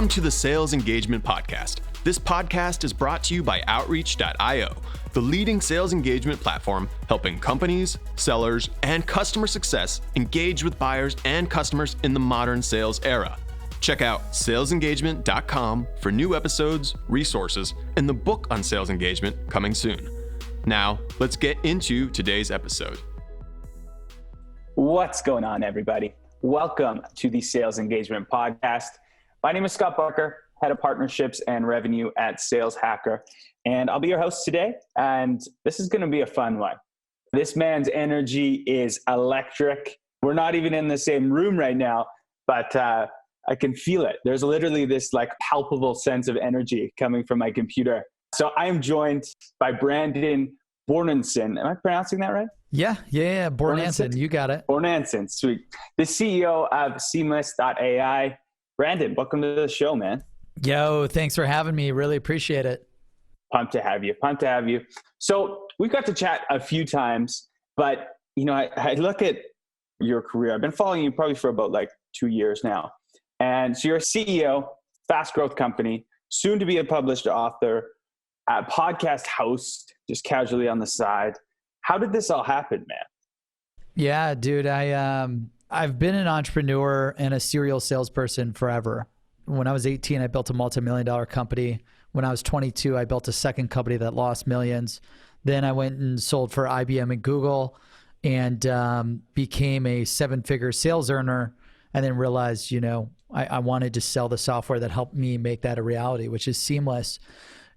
Welcome to the Sales Engagement Podcast. This podcast is brought to you by Outreach.io, the leading sales engagement platform helping companies, sellers, and customer success engage with buyers and customers in the modern sales era. Check out salesengagement.com for new episodes, resources, and the book on sales engagement coming soon. Now, let's get into today's episode. What's going on, everybody? Welcome to the Sales Engagement Podcast. My name is Scott Barker, Head of Partnerships and Revenue at Sales Hacker, and I'll be your host today, and this is going to be a fun one. This man's energy is electric. We're not even in the same room right now, but I can feel it. There's literally this palpable sense of energy coming from my computer. So I am joined by Brandon Bornancin. Am I pronouncing that right? Yeah. Bornancin, you got it. Bornancin, sweet. The CEO of Seamless.ai. Brandon, welcome to the show, man. Yo, thanks for having me. Really appreciate it. Pumped to have you. So we've got to chat a few times, but I look at your career. I've been following you probably for about 2 years now. And so you're a CEO, fast growth company, soon to be a published author, a podcast host, just casually on the side. How did this all happen, man? Yeah, dude, I've been an entrepreneur and a serial salesperson forever. When I was 18, I built a multi-million-dollar company. When I was 22, I built a second company that lost millions. Then I went and sold for IBM and Google and became a seven-figure sales earner, and then realized, I wanted to sell the software that helped me make that a reality, which is Seamless.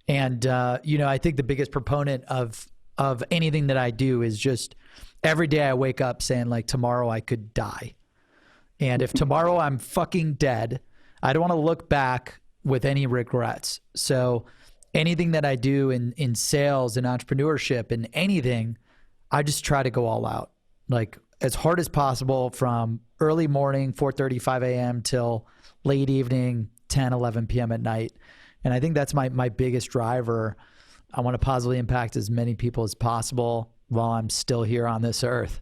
And, I think the biggest proponent of anything that I do is just every day I wake up saying tomorrow I could die. And if tomorrow I'm fucking dead, I don't want to look back with any regrets. So anything that I do in sales and entrepreneurship and anything, I just try to go all out, as hard as possible from early morning, 4:30, 5 a.m. till late evening, 10, 11 p.m. at night. And I think that's my biggest driver. I want to positively impact as many people as possible while I'm still here on this earth.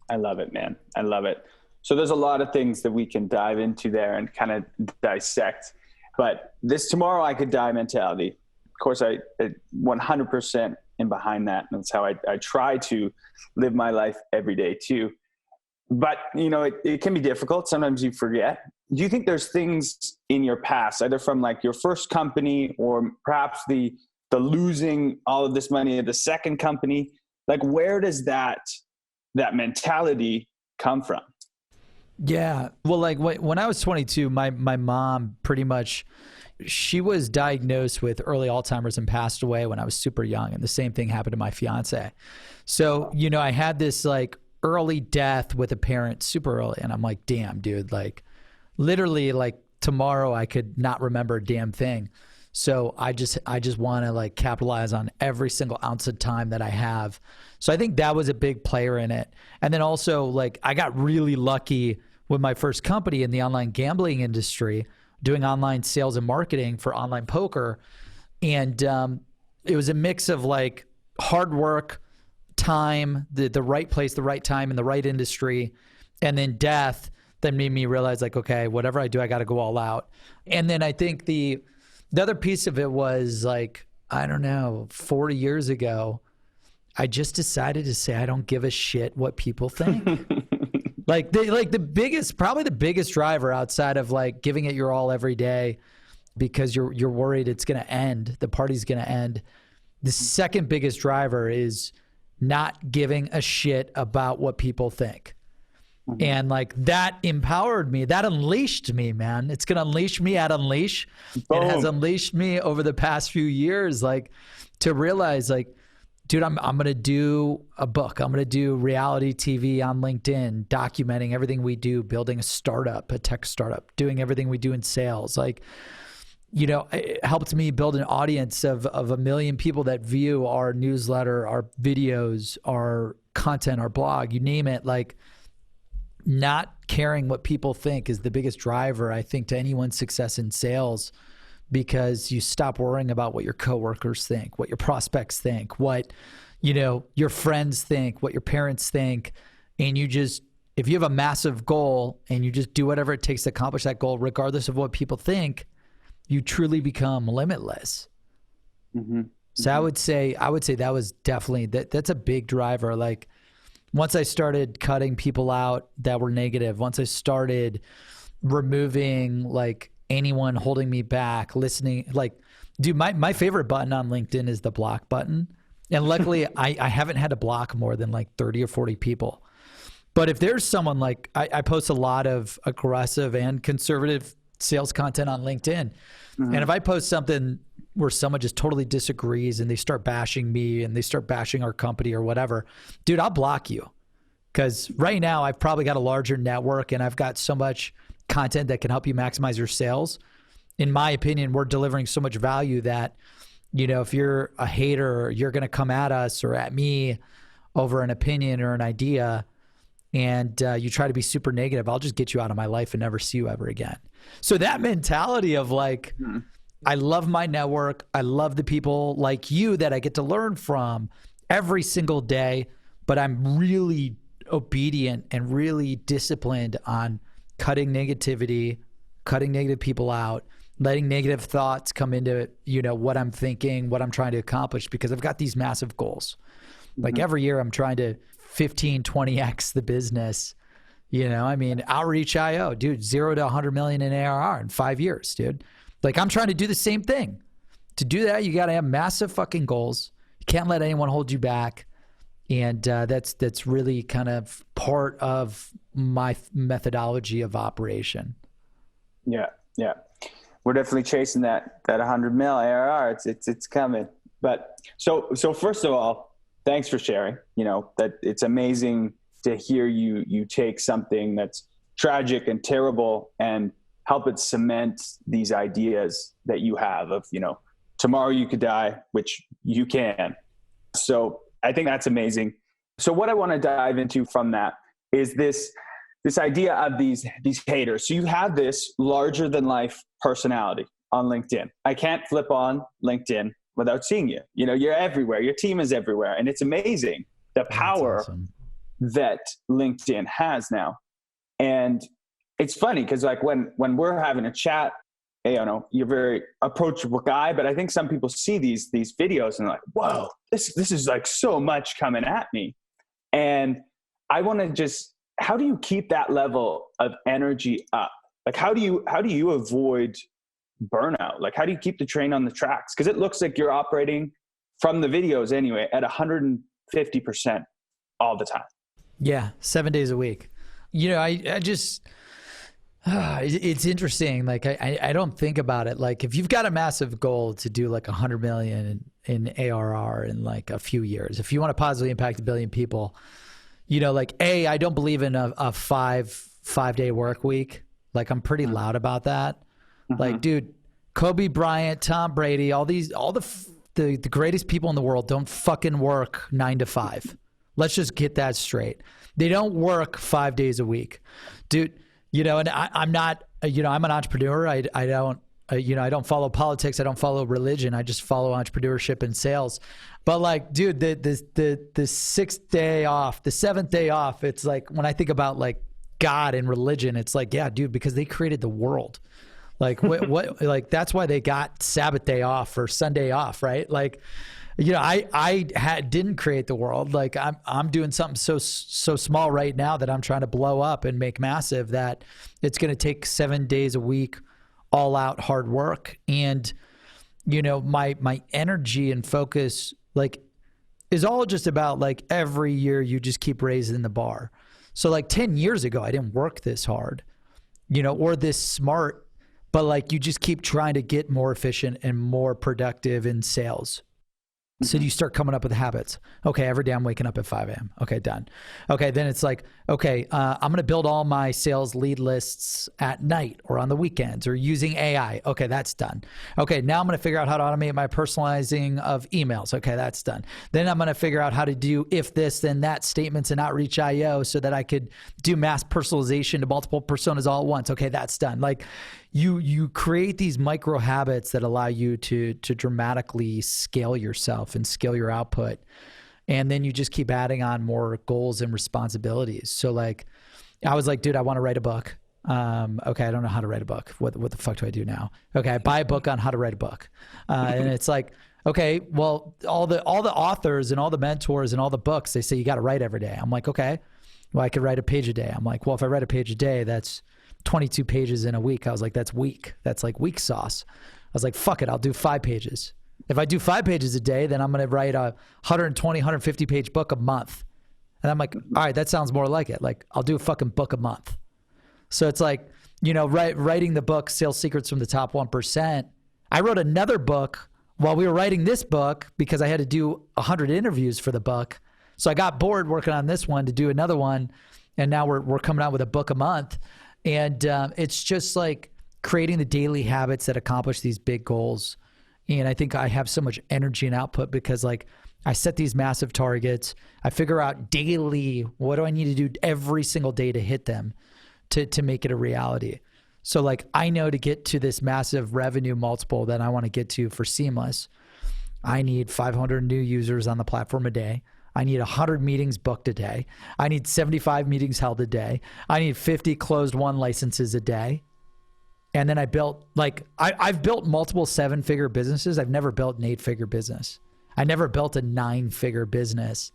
I love it, man. I love it. So there's a lot of things that we can dive into there and kind of dissect. But this tomorrow I could die mentality, of course, I 100% am behind that. And that's how I try to live my life every day too. But, it can be difficult. Sometimes you forget. Do you think there's things in your past, either from your first company or perhaps the losing all of this money at the second company, where does that mentality come from? Yeah. Well, when I was 22, my mom pretty much, she was diagnosed with early Alzheimer's and passed away when I was super young. And the same thing happened to my fiance. So, I had this early death with a parent super early. And I'm like, damn, dude, literally tomorrow I could not remember a damn thing. So I just want to capitalize on every single ounce of time that I have. So I think that was a big player in it. And then also I got really lucky with my first company in the online gambling industry, doing online sales and marketing for online poker. And it was a mix of hard work, time, the right place, the right time in the right industry, and then death that made me realize okay, whatever I do, I got to go all out. And then I think the other piece of it was 40 years ago, I just decided to say, I don't give a shit what people think. Probably the biggest driver outside of giving it your all every day because you're worried it's going to end, the party's going to end. The second biggest driver is not giving a shit about what people think. And that empowered me. That unleashed me, man. It's going to unleash me at Unleash. Boom. It has unleashed me over the past few years, to realize dude, I'm going to do a book. I'm going to do reality TV on LinkedIn, documenting everything we do, building a startup, a tech startup, doing everything we do in sales. It helped me build an audience of 1 million people that view our newsletter, our videos, our content, our blog, you name it. Not caring what people think is the biggest driver, I think, to anyone's success in sales, because you stop worrying about what your coworkers think, what your prospects think, what, your friends think, what your parents think. And if you have a massive goal and you just do whatever it takes to accomplish that goal, regardless of what people think, you truly become limitless. So I would say that was definitely, that's a big driver. Like once I started cutting people out that were negative, once I started removing like anyone holding me back, listening, like, dude, my favorite button on LinkedIn is the block button. And luckily I haven't had to block more than like 30 or 40 people. But if there's someone like, I post a lot of aggressive and conservative sales content on LinkedIn. And if I post something where someone just totally disagrees and they start bashing me and they start bashing our company or whatever, dude, I'll block you. Because right now I've probably got a larger network and I've got so much content that can help you maximize your sales. In my opinion, we're delivering so much value that, you know, if you're a hater, you're going to come at us or at me over an opinion or an idea, and you try to be super negative, I'll just get you out of my life and never see you ever again. So that mentality of like, I love my network. I love the people like you that I get to learn from every single day, but I'm really obedient and really disciplined on cutting negativity, cutting negative people out, letting negative thoughts come into, you know, what I'm thinking, what I'm trying to accomplish, because I've got these massive goals. Like every year I'm trying to 15, 20x the business. You know, I mean, Outreach.io, dude, 0 to 100 million in ARR in 5 years, dude. Like I'm trying to do the same thing. To do that, you got to have massive fucking goals. You can't let anyone hold you back. And that's really kind of part of my methodology of operation. Yeah. We're definitely chasing that 100 mil ARR. It's coming. But so first of all, thanks for sharing. You know, that it's amazing to hear you take something that's tragic and terrible and help it cement these ideas that you have of, you know, tomorrow you could die, which you can. So I think that's amazing. So what I want to dive into from that is this idea of these haters. So you have this larger than life personality on LinkedIn. I can't flip on LinkedIn without seeing you. You know, you're everywhere. Your team is everywhere. And it's amazing the power that LinkedIn has now. And it's funny because like when we're having a chat, you know, you're a very approachable guy, but I think some people see these videos and they're like, whoa, this is like so much coming at me. And I want to just, how do you keep that level of energy up? Like, how do you avoid burnout? Like, how do you keep the train on the tracks? Because it looks like you're operating from the videos anyway at 150% all the time. Yeah, 7 days a week. You know, I just, it's interesting. Like, I don't think about it. Like, if you've got a massive goal to do like 100 million in ARR in like a few years, if you want to positively impact 1 billion people, you know, like, I don't believe in a five-day work week. Like, I'm pretty loud about that. Like, dude, Kobe Bryant, Tom Brady, all the greatest people in the world don't fucking work 9 to 5. Let's just get that straight. They don't work 5 days a week, dude. You know, and I'm not, you know, I'm an entrepreneur. I don't, you know, I don't follow politics. I don't follow religion. I just follow entrepreneurship and sales. But like, dude, the sixth day off, the seventh day off, it's like, when I think about like God and religion, it's like, yeah, dude, because they created the world. Like what like, that's why they got Sabbath day off or Sunday off, right? Like, you know, I didn't create the world. Like I'm doing something so small right now that I'm trying to blow up and make massive, that it's going to take 7 days a week, all out hard work. And, you know, my energy and focus, like, is all just about like every year you just keep raising the bar. So like 10 years ago, I didn't work this hard, you know, or this smart, but like you just keep trying to get more efficient and more productive in sales. So you start coming up with habits. Okay, every day I'm waking up at 5 a.m. Okay, done. Okay, then it's like, okay, I'm going to build all my sales lead lists at night or on the weekends or using AI. Okay, that's done. Okay, now I'm going to figure out how to automate my personalizing of emails. Okay, that's done. Then I'm going to figure out how to do if this, then that statements in Outreach.io so that I could do mass personalization to multiple personas all at once. Okay, that's done. Like, you create these micro habits that allow you to dramatically scale yourself and scale your output. And then you just keep adding on more goals and responsibilities. So like, I was like, dude, I want to write a book. Okay, I don't know how to write a book. What the fuck do I do now? Okay, I buy a book on how to write a book. And it's like, okay, well, all the authors and all the mentors and all the books, they say you got to write every day. I'm like, okay, well, I could write a page a day. I'm like, well, if I write a page a day, that's 22 pages in a week. I was like, that's weak. That's like weak sauce. I was like, fuck it, I'll do 5 pages. If I do 5 pages a day, then I'm going to write a 120, 150 page book a month. And I'm like, all right, that sounds more like it. Like, I'll do a fucking book a month. So it's like, you know, writing the book, Sales Secrets from the Top 1%. I wrote another book while we were writing this book because I had to do 100 interviews for the book. So I got bored working on this one to do another one. And now we're coming out with a book a month. And it's just like creating the daily habits that accomplish these big goals. And I think I have so much energy and output because like I set these massive targets. I figure out daily, what do I need to do every single day to hit them to make it a reality. So like I know to get to this massive revenue multiple that I want to get to for Seamless, I need 500 new users on the platform a day. I need 100 meetings booked a day. I need 75 meetings held a day. I need 50 closed won licenses a day. And then I built like, I've built multiple 7-figure businesses. I've never built an 8-figure business. I never built a 9-figure business.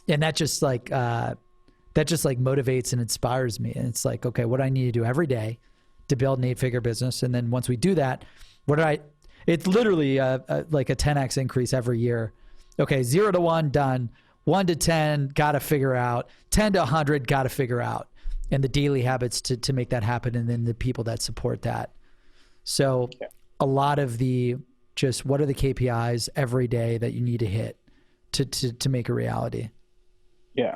And that just like motivates and inspires me. And it's like, okay, what do I need to do every day to build an 8-figure business? And then once we do that, it's literally like a 10x increase every year. Okay, 0 to 1, done. 1 to 10, got to figure out. 10 to 100, got to figure out. And the daily habits to make that happen. And then the people that support that. So a lot of just what are the KPIs every day that you need to hit to make a reality? Yeah.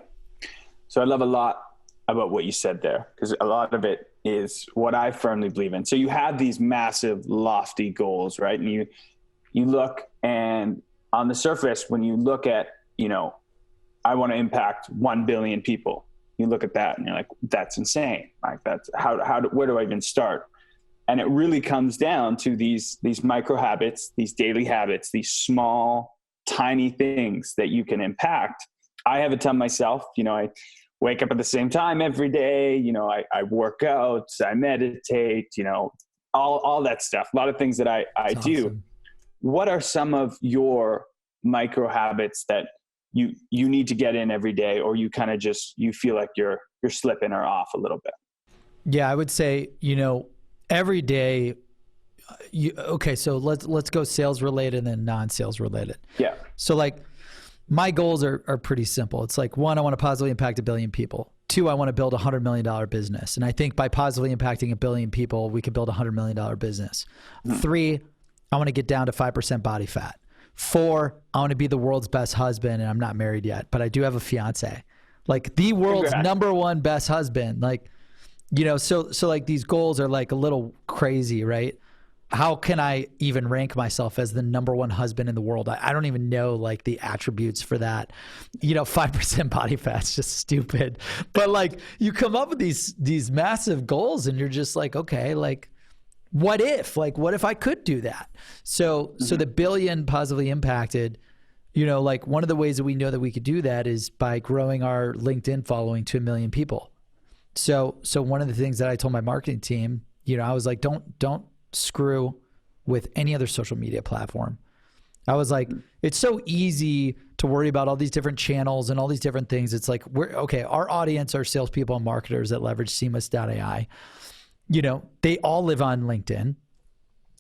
So I love a lot about what you said there, because a lot of it is what I firmly believe in. So you have these massive, lofty goals, right? And you look, and on the surface, when you look at, you know, I want to impact 1 billion people. You look at that and you're like, that's insane. Like that's where do I even start? And it really comes down to these micro habits, these daily habits, these small, tiny things that you can impact. I have a ton myself. You know, I wake up at the same time every day. You know, I work out, I meditate, you know, all that stuff. A lot of things that I do. Awesome. What are some of your micro habits that you need to get in every day, or you kind of just, you feel like you're slipping or off a little bit? Yeah, I would say, you know, every day, okay, so let's go sales related and then non-sales related. Yeah. So like my goals are pretty simple. It's like 1, I want to positively impact 1 billion people. 2, I want to build $100 million business. And I think by positively impacting 1 billion people, we could build a $100 million business. 3, I want to get down to 5% body fat. 4, I want to be the world's best husband, and I'm not married yet, but I do have a fiance. Like the world's #1 best husband. Like, you know, so like these goals are like a little crazy, right? How can I even rank myself as the #1 husband in the world? I don't even know like the attributes for that. You know, 5% body fat's just stupid. But like you come up with these massive goals and you're just like, okay, like what if I could do that? So the billion positively impacted, you know, like one of the ways that we know that we could do that is by growing our LinkedIn following to 1 million people. So one of the things that I told my marketing team, you know, I was like, don't screw with any other social media platform. I was like, it's so easy to worry about all these different channels and all these different things. It's like, our audience are salespeople and marketers that leverage Seamless.ai. You know, they all live on LinkedIn.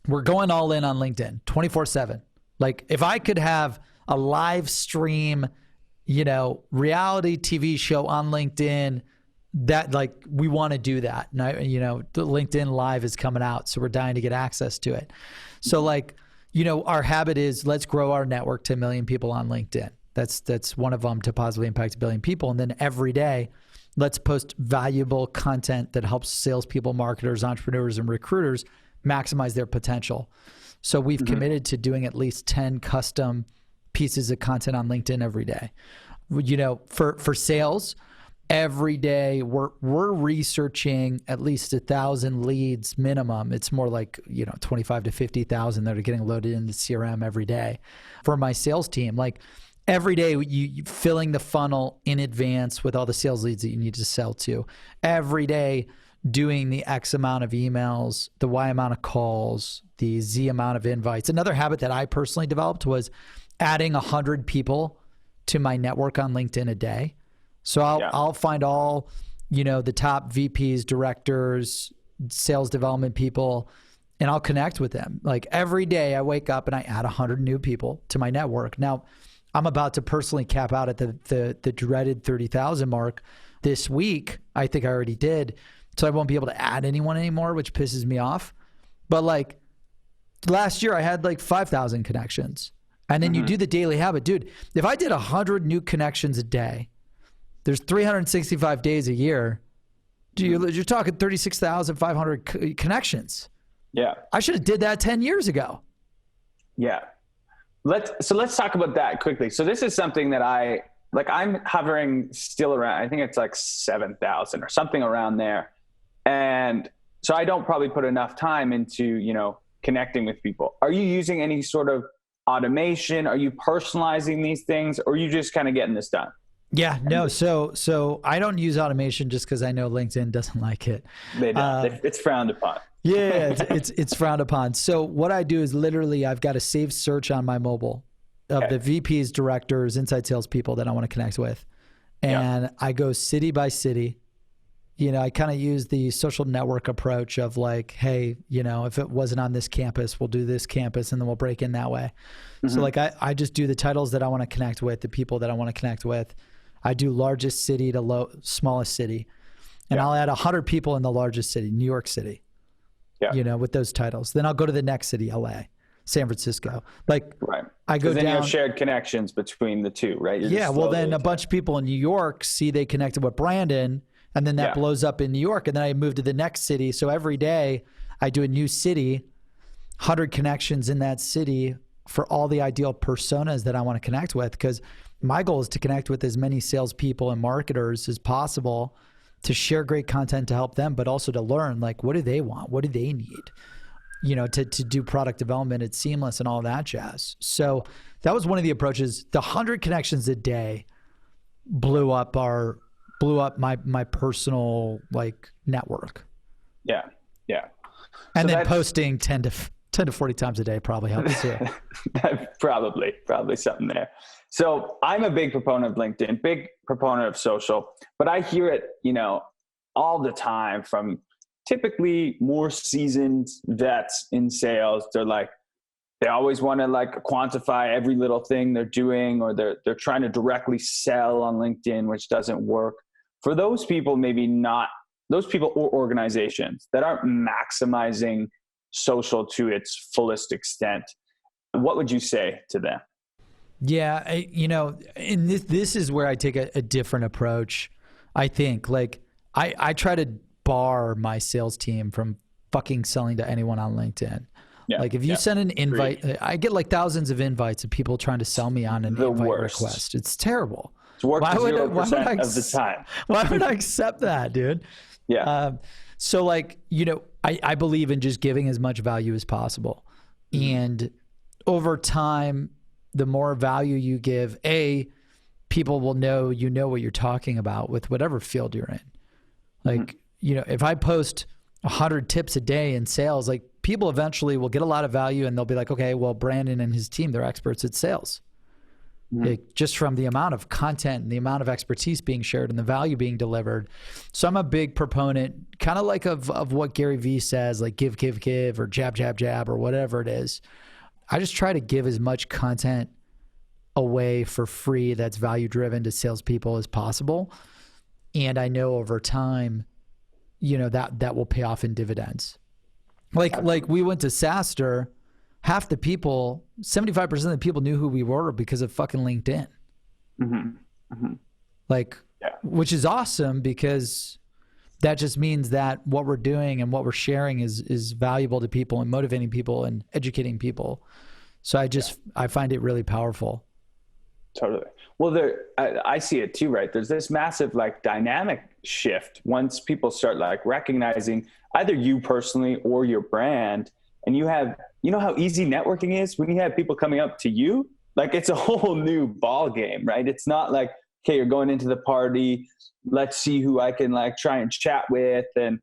We're going all in on LinkedIn 24/7. Like if I could have a live stream, you know, reality TV show on LinkedIn, that like we want to do that. And you know, the LinkedIn Live is coming out, so we're dying to get access to it. So like, you know, our habit is let's grow our network to 1 million people on LinkedIn. That's one of them, to positively impact 1 billion people. And then every day, let's post valuable content that helps salespeople, marketers, entrepreneurs, and recruiters maximize their potential. So we've committed to doing at least 10 custom pieces of content on LinkedIn every day. You know, for sales, every day we're researching at least 1,000 leads minimum. It's more like, you know, 25 to 50,000 that are getting loaded into CRM every day. For my sales team, like every day you filling the funnel in advance with all the sales leads that you need to sell to. Every day doing the X amount of emails, the Y amount of calls, the Z amount of invites. Another habit that I personally developed was adding 100 people to my network on LinkedIn a day. So I'll find all, the top VPs, directors, sales development people, and I'll connect with them. Like every day I wake up and I add 100 new people to my network. Now I'm about to personally cap out at the dreaded 30,000 mark this week. I think I already did. So I won't be able to add anyone anymore, which pisses me off. But like last year I had like 5,000 connections. And then you do the daily habit. Dude, if I did 100 new connections a day, there's 365 days a year. You're talking 36,500 connections. Yeah. I should have did that 10 years ago. Yeah. Let's talk about that quickly. So this is something that I'm hovering still around, I think it's like 7,000 or something around there. And so I don't probably put enough time into, connecting with people. Are you using any sort of automation? Are you personalizing these things, or are you just kind of getting this done? Yeah, no. So I don't use automation just because I know LinkedIn doesn't like it. They don't. It's frowned upon. Yeah, it's frowned upon. So what I do is literally I've got a saved search on my mobile of the VPs, directors, inside sales people that I want to connect with. And I go city by city. I kind of use the social network approach of like, hey, if it wasn't on this campus, we'll do this campus and then we'll break in that way. So like I just do the titles that I want to connect with, the people that I want to connect with. I do largest city to smallest city. And I'll add 100 people in the largest city, New York City, with those titles. Then I'll go to the next city, LA, San Francisco. Like I go then down. you have shared connections between the two, right? Then a bunch of people in New York see they connected with Brandon, and then that blows up in New York, and then I move to the next city. So every day I do a new city, 100 connections in that city for all the ideal personas that I want to connect with, because my goal is to connect with as many salespeople and marketers as possible to share great content to help them, but also to learn, like, what do they want? What do they need? To do product development at Seamless and all that jazz. So that was one of the approaches. The 100 connections a day blew up my personal network. Yeah. And then posting 10 to 40 times a day probably helps too. probably something there. So I'm a big proponent of LinkedIn, big proponent of social, but I hear it, all the time from typically more seasoned vets in sales. They always want to quantify every little thing they're doing, or they're trying to directly sell on LinkedIn, which doesn't work. For those people, maybe not those people or organizations that aren't maximizing social to its fullest extent, what would you say to them? Yeah, and this is where I take a different approach. I think I try to bar my sales team from fucking selling to anyone on LinkedIn. Yeah, if you send an invite, I get thousands of invites of people trying to sell me on an invite request. It's terrible. It's worked 0% of the time. Why would I accept that, dude? Yeah. So I believe in just giving as much value as possible. And over time, the more value you give, people will know what you're talking about with whatever field you're in. If I post 100 tips a day in sales, people eventually will get a lot of value and they'll be like, okay, well, Brandon and his team, they're experts at sales. Just from the amount of content and the amount of expertise being shared and the value being delivered. So I'm a big proponent, kind of of what Gary Vee says, give, or jab, jab, jab, or whatever it is. I just try to give as much content away for free that's value driven to salespeople as possible. And I know over time, that will pay off in dividends. Like we went to SaaStr, half the people, 75% of the people knew who we were because of fucking LinkedIn. Which is awesome, because that just means that what we're doing and what we're sharing is valuable to people and motivating people and educating people. So I find it really powerful. Totally. Well, I see it too, right? There's this massive dynamic shift once people start recognizing either you personally or your brand, and you have, how easy networking is when you have people coming up to you. It's a whole new ball game, right? It's not okay, you're going into the party, let's see who I can try and chat with, and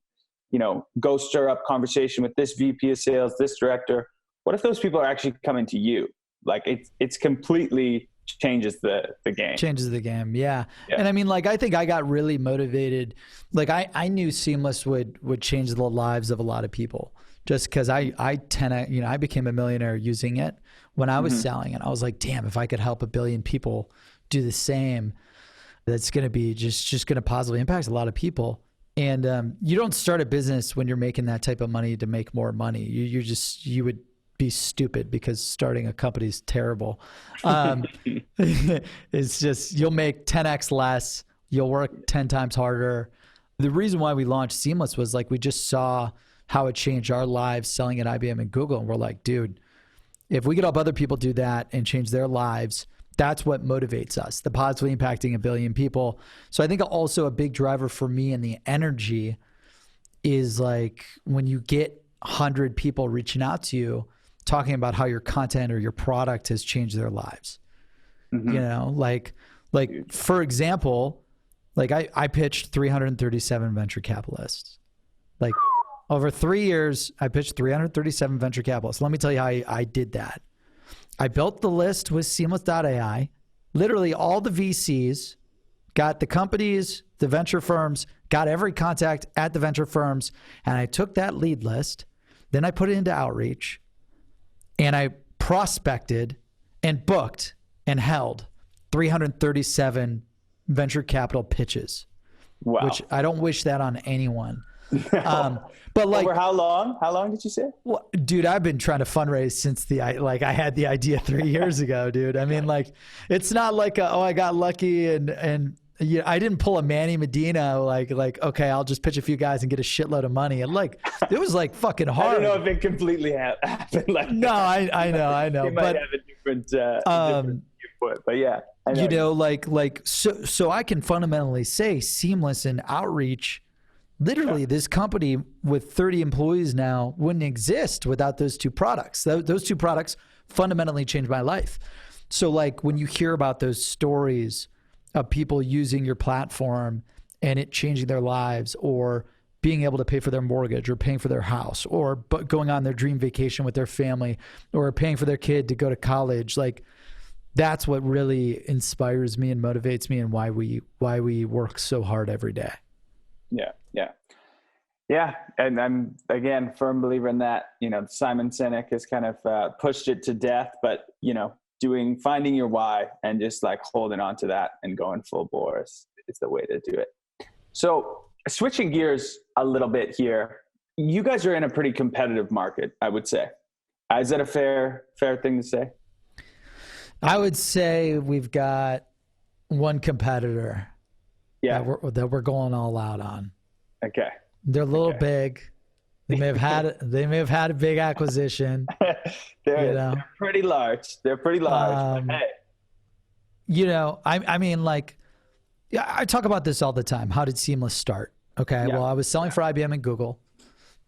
go stir up conversation with this VP of sales, this director. What if those people are actually coming to you? Like it's completely changes the game. Changes the game. Yeah. And I mean, like, I think I got really motivated. Like I knew Seamless would change the lives of a lot of people just because I became a millionaire using it when I was selling it. I was like, damn, if I could help 1 billion people do the same, that's going to be just going to positively impact a lot of people. And you don't start a business when you're making that type of money to make more money. You would be stupid because starting a company is terrible. It's just, you'll make 10x less. You'll work 10 times harder. The reason why we launched Seamless was like, we just saw how it changed our lives selling at IBM and Google. And we're like, dude, if we could help other people do that and change their lives, that's what motivates us, the positively impacting 1 billion people. So I think also a big driver for me and the energy is like when you get 100 people reaching out to you, talking about how your content or your product has changed their lives. Like for example, like I pitched 337 venture capitalists. Like over 3 years, I pitched 337 venture capitalists. Let me tell you how I did that. I built the list with Seamless.ai. Literally all the VCs, got the companies, the venture firms, got every contact at the venture firms, and I took that lead list, then I put it into outreach, and I prospected and booked and held 337 venture capital pitches. Wow. Which I don't wish that on anyone. But like, over how long? How long did you say? Well, dude, I've been trying to fundraise since I had the idea 3 years ago, dude. I mean, like, it's not like I got lucky and yeah, I didn't pull a Manny Medina, like, okay, I'll just pitch a few guys and get a shitload of money. And like, it was like fucking hard. I don't know if it completely happened like no, that. I know. You might have a different input, but yeah. I know. So I can fundamentally say Seamless and outreach, literally this company with 30 employees now wouldn't exist without those two products. Those two products fundamentally changed my life. So like when you hear about those stories of people using your platform and it changing their lives, or being able to pay for their mortgage, or paying for their house, or going on their dream vacation with their family, or paying for their kid to go to college, like that's what really inspires me and motivates me, and why we work so hard every day. Yeah. And I'm, again, firm believer in that. Simon Sinek has kind of pushed it to death, but finding your why and just like holding on to that and going full bore is the way to do it. So switching gears a little bit here, you guys are in a pretty competitive market, I would say. Is that a fair thing to say? I would say we've got one competitor that we're going all out on. Okay. They're a little big. They may have had a big acquisition. They're pretty large. But hey. I mean, like, I talk about this all the time. How did Seamless start? Okay. Yeah. Well, I was selling for IBM and Google,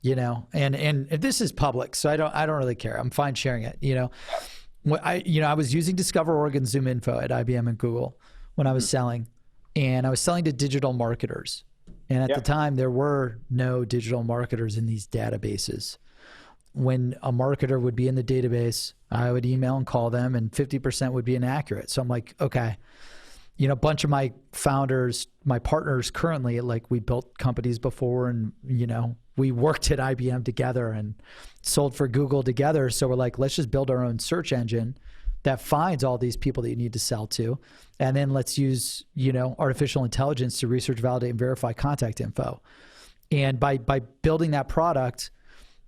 and this is public, so I don't really care. I'm fine sharing it. I was using DiscoverOrg and ZoomInfo at IBM and Google when I was selling, and I was selling to digital marketers. And at the time, there were no digital marketers in these databases. When a marketer would be in the database, I would email and call them, and 50% would be inaccurate. So I'm like, okay, a bunch of my founders, my partners currently, like we built companies before, and, we worked at IBM together and sold for Google together. So we're like, let's just build our own search engine that finds all these people that you need to sell to. And then let's use, artificial intelligence to research, validate, and verify contact info. And by building that product,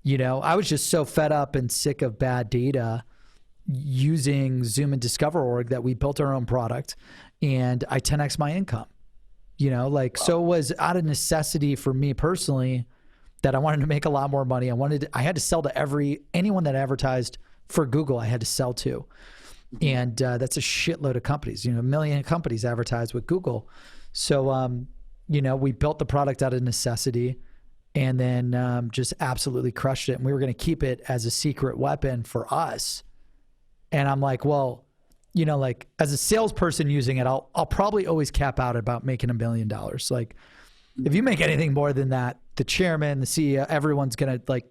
I was just so fed up and sick of bad data using Zoom and DiscoverOrg that we built our own product, and I 10x my income. So it was out of necessity for me personally that I wanted to make a lot more money. I had to sell to anyone that advertised for Google, I had to sell to. And that's a shitload of companies. 1 million companies advertise with Google. So, we built the product out of necessity, and then just absolutely crushed it. And we were going to keep it as a secret weapon for us. And I'm like, well, like as a salesperson using it, I'll probably always cap out about making $1 million. Like, If you make anything more than that, the chairman, the CEO, everyone's going to like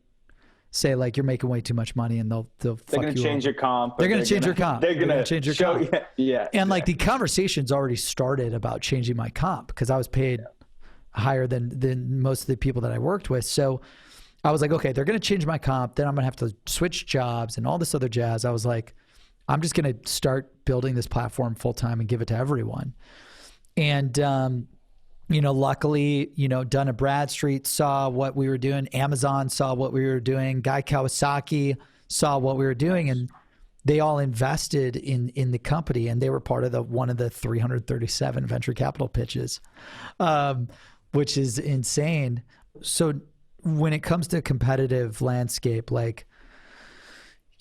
say like you're making way too much money, and they're going to change your comp. They're going to change your comp. They're going to change your comp. Yeah. And like the conversation's already started about changing my comp because I was paid higher than most of the people that I worked with. So I was like, okay, they're going to change my comp. Then I'm going to have to switch jobs and all this other jazz. I was like, I'm just going to start building this platform full time and give it to everyone. And, luckily, Dun & Bradstreet saw what we were doing. Amazon saw what we were doing. Guy Kawasaki saw what we were doing, and they all invested in the company, and they were part of one of the 337 venture capital pitches, which is insane. So when it comes to competitive landscape, like,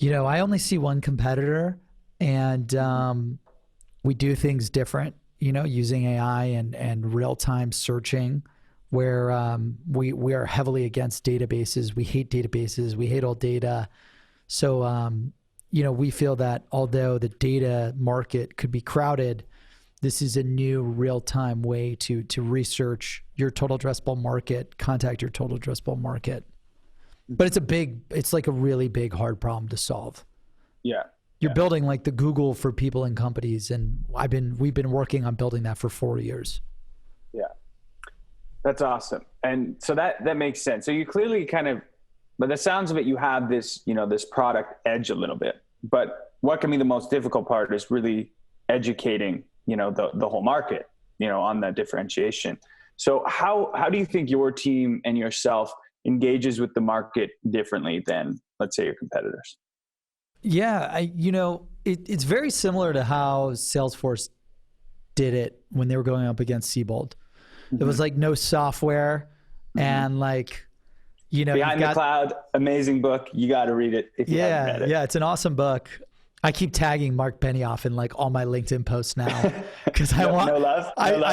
I only see one competitor, and we do things different. Using AI and real-time searching, where we are heavily against databases. We hate databases. We hate all data. So, we feel that although the data market could be crowded, this is a new real-time way to research your total addressable market, contact your total addressable market. But it's like a really big, hard problem to solve. Yeah. You're building like the Google for people and companies, and we've been working on building that for 4 years. Yeah, that's awesome. And so that makes sense. So you clearly but the sounds of it, you have this, this product edge a little bit. But what can be the most difficult part is really educating, the whole market, on that differentiation. So how do you think your team and yourself engages with the market differently than, let's say, your competitors? Yeah, it's very similar to how Salesforce did it when they were going up against Siebold. Mm-hmm. It was like no software, and like, Behind the Cloud, amazing book. You got to read it if you haven't read it. Yeah, it's an awesome book. I keep tagging Mark Benioff in like all my LinkedIn posts now because I want. No love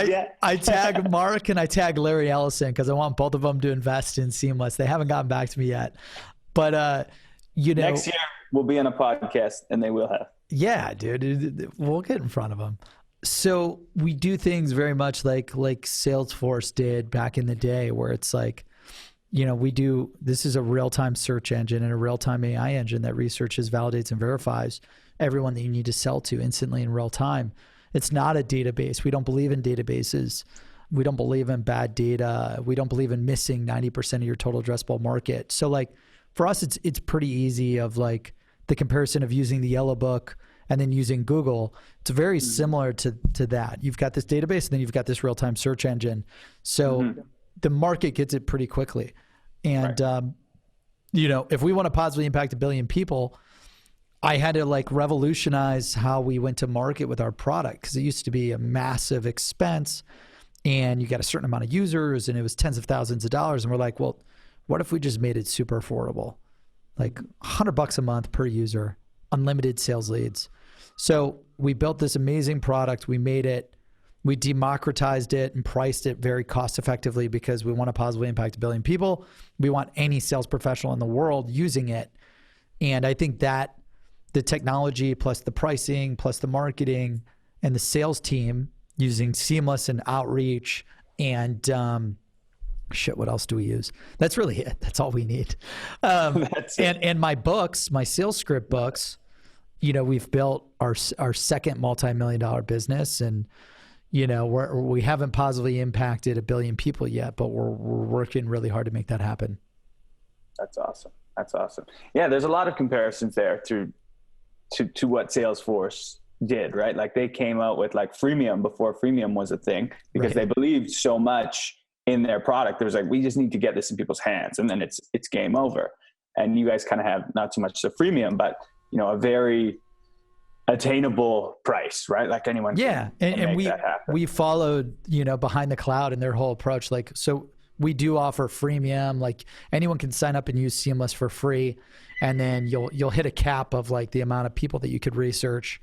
yet. I tag Mark and I tag Larry Ellison because I want both of them to invest in Seamless. They haven't gotten back to me yet, but next year we'll be on a podcast and they will have. Yeah, dude, we'll get in front of them. So we do things very much like Salesforce did back in the day, where it's like, this is a real-time search engine and a real-time AI engine that researches, validates, and verifies everyone that you need to sell to instantly in real time. It's not a database. We don't believe in databases. We don't believe in bad data. We don't believe in missing 90% of your total addressable market. So like for us, it's pretty easy of like the comparison of using the Yellow Book and then using Google. It's very similar to that. You've got this database and then you've got this real-time search engine. So the market gets it pretty quickly. And, if we want to positively impact 1 billion people, I had to like revolutionize how we went to market with our product, because it used to be a massive expense and you got a certain amount of users and it was tens of thousands of dollars. And we're like, well, what if we just made it super affordable? Like $100 a month per user, unlimited sales leads. So we built this amazing product. We made it, we democratized it and priced it very cost effectively because we want to positively impact 1 billion people. We want any sales professional in the world using it. And I think that the technology plus the pricing plus the marketing and the sales team using Seamless and outreach and what else do we use? That's really it. That's all we need. And my books, my sales script books, we've built our second multi-million-dollar business, and we haven't positively impacted 1 billion people yet, but we're working really hard to make that happen. That's awesome. Yeah, there's a lot of comparisons there to what Salesforce did, right? Like they came out with like freemium before freemium was a thing, because they believed so much in their product. There was like, we just need to get this in people's hands, and then it's game over. And you guys kind of have not so much the freemium, but a very attainable price, right? Like anyone can make that happen. We followed, behind the cloud and their whole approach. Like, so we do offer freemium, like anyone can sign up and use Seamless for free. And then you'll hit a cap of like the amount of people that you could research.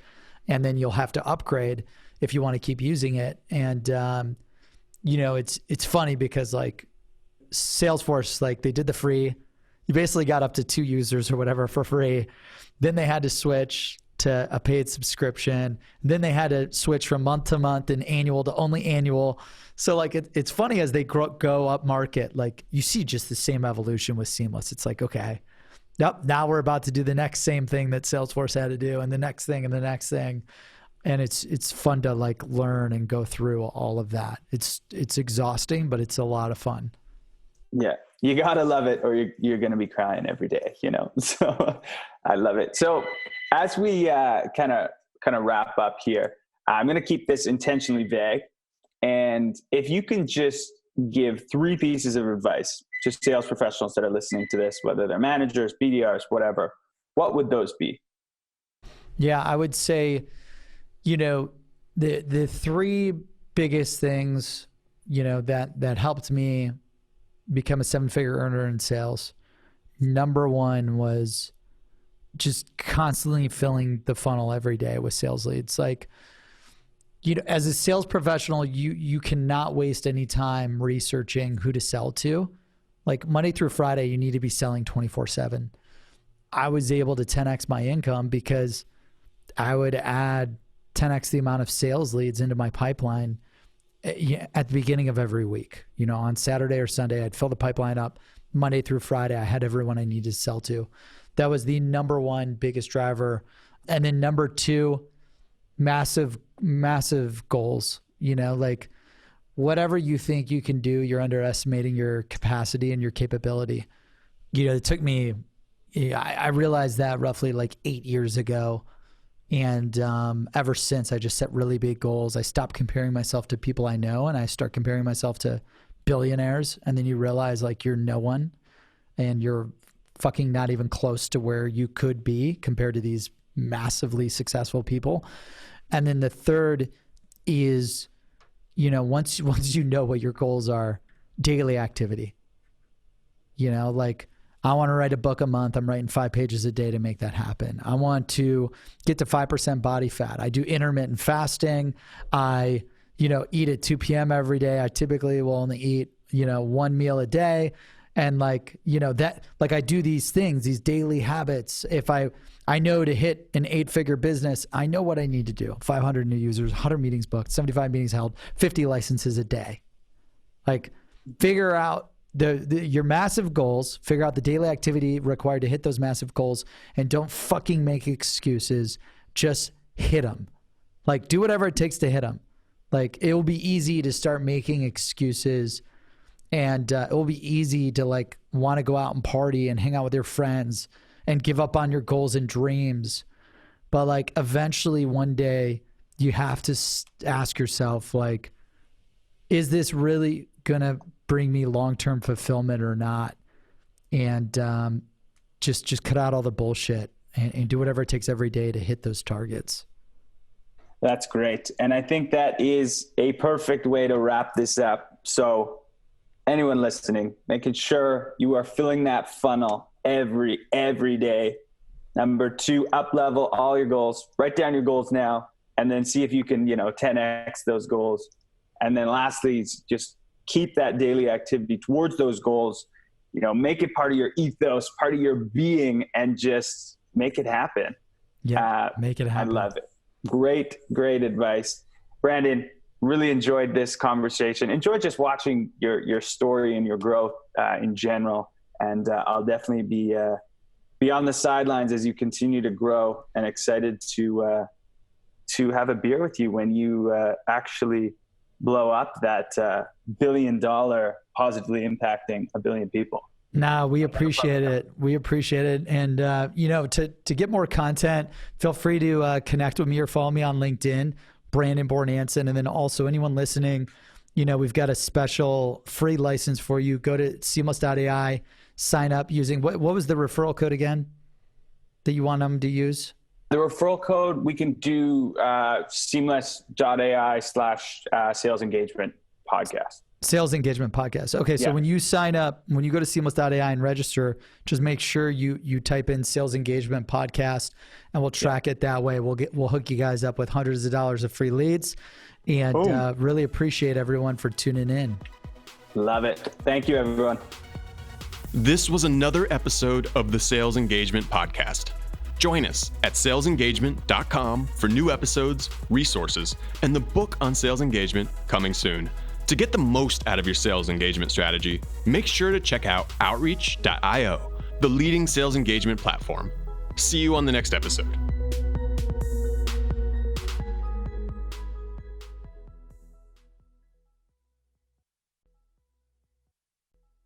And then you'll have to upgrade if you want to keep using it. And, it's funny because like Salesforce, like they did the free, you basically got up to 2 users or whatever for free. Then they had to switch to a paid subscription. Then they had to switch from month to month and annual to only annual. So like it's funny as they go up market, like you see just the same evolution with Seamless. It's like, okay, yep, now we're about to do the next same thing that Salesforce had to do, and the next thing and the next thing. And it's fun to like learn and go through all of that. It's exhausting, but it's a lot of fun. Yeah, you gotta love it, or you're gonna be crying every day, you know. So I love it. So as we kind of wrap up here, I'm gonna keep this intentionally vague. And if you can just give 3 pieces of advice to sales professionals that are listening to this, whether they're managers, BDRs, whatever, what would those be? Yeah, I would say, you know, the 3 biggest things, you know, that helped me become a 7-figure earner in sales. Number 1 was just constantly filling the funnel every day with sales leads. Like, you know, as a sales professional, you cannot waste any time researching who to sell to. Like Monday through Friday, you need to be selling 24/7. I was able to 10x my income because I would add 10x the amount of sales leads into my pipeline at the beginning of every week. You know, on Saturday or Sunday, I'd fill the pipeline up. Monday through Friday, I had everyone I needed to sell to. That was the number 1 biggest driver. And then number 2, massive goals. You know, like whatever you think you can do, you're underestimating your capacity and your capability. You know, it took me, I realized that roughly like 8 years ago. And ever since, I just set really big goals. I stopped comparing myself to people I know, and I start comparing myself to billionaires. And then you realize like you're no one, and you're fucking not even close to where you could be compared to these massively successful people. And then the third is, you know, once you know what your goals are, daily activity. You know, like I want to write a book a month. I'm writing 5 pages a day to make that happen. I want to get to 5% body fat. I do intermittent fasting. I, you know, eat at 2 p.m. every day. I typically will only eat, you know, 1 meal a day. And like, you know, that, like I do these things, these daily habits. If I know to hit an 8-figure business, I know what I need to do. 500 new users, 100 meetings booked, 75 meetings held, 50 licenses a day. Like figure out your massive goals, figure out the daily activity required to hit those massive goals, and don't fucking make excuses. Just hit them. Like do whatever it takes to hit them. Like it will be easy to start making excuses, and it will be easy to like want to go out and party and hang out with your friends and give up on your goals and dreams. But like eventually one day you have to ask yourself, like, is this really going to bring me long-term fulfillment or not? And just cut out all the bullshit and do whatever it takes every day to hit those targets. That's great. And I think that is a perfect way to wrap this up. So anyone listening, making sure you are filling that funnel every day. Number 2, up level all your goals. Write down your goals now, and then see if you can, you know, 10x those goals. And then lastly, just keep that daily activity towards those goals. You know, make it part of your ethos, part of your being, and just make it happen. Yeah, make it happen. I love it. Great advice. Brandon, really enjoyed this conversation. Enjoyed just watching your story and your growth in general. And I'll definitely be on the sidelines as you continue to grow, and excited to have a beer with you when you actually blow up that $1 billion, positively impacting 1 billion people. Nah, we appreciate it. We appreciate it. And, you know, to get more content, feel free to connect with me or follow me on LinkedIn, Brandon Bornancin. And then also anyone listening, you know, we've got a special free license for you. Go to Seamless.ai, sign up using, what was the referral code again that you want them to use? The referral code, we can do Seamless.ai/sales engagement podcast. Sales engagement podcast. Okay. So when you sign up, when you go to Seamless.ai and register, just make sure you type in sales engagement podcast, and we'll track it that way. We'll hook you guys up with hundreds of dollars of free leads, and really appreciate everyone for tuning in. Love it. Thank you, everyone. This was another episode of the Sales Engagement Podcast. Join us at salesengagement.com for new episodes, resources, and the book on sales engagement coming soon. To get the most out of your sales engagement strategy, make sure to check out outreach.io, the leading sales engagement platform. See you on the next episode.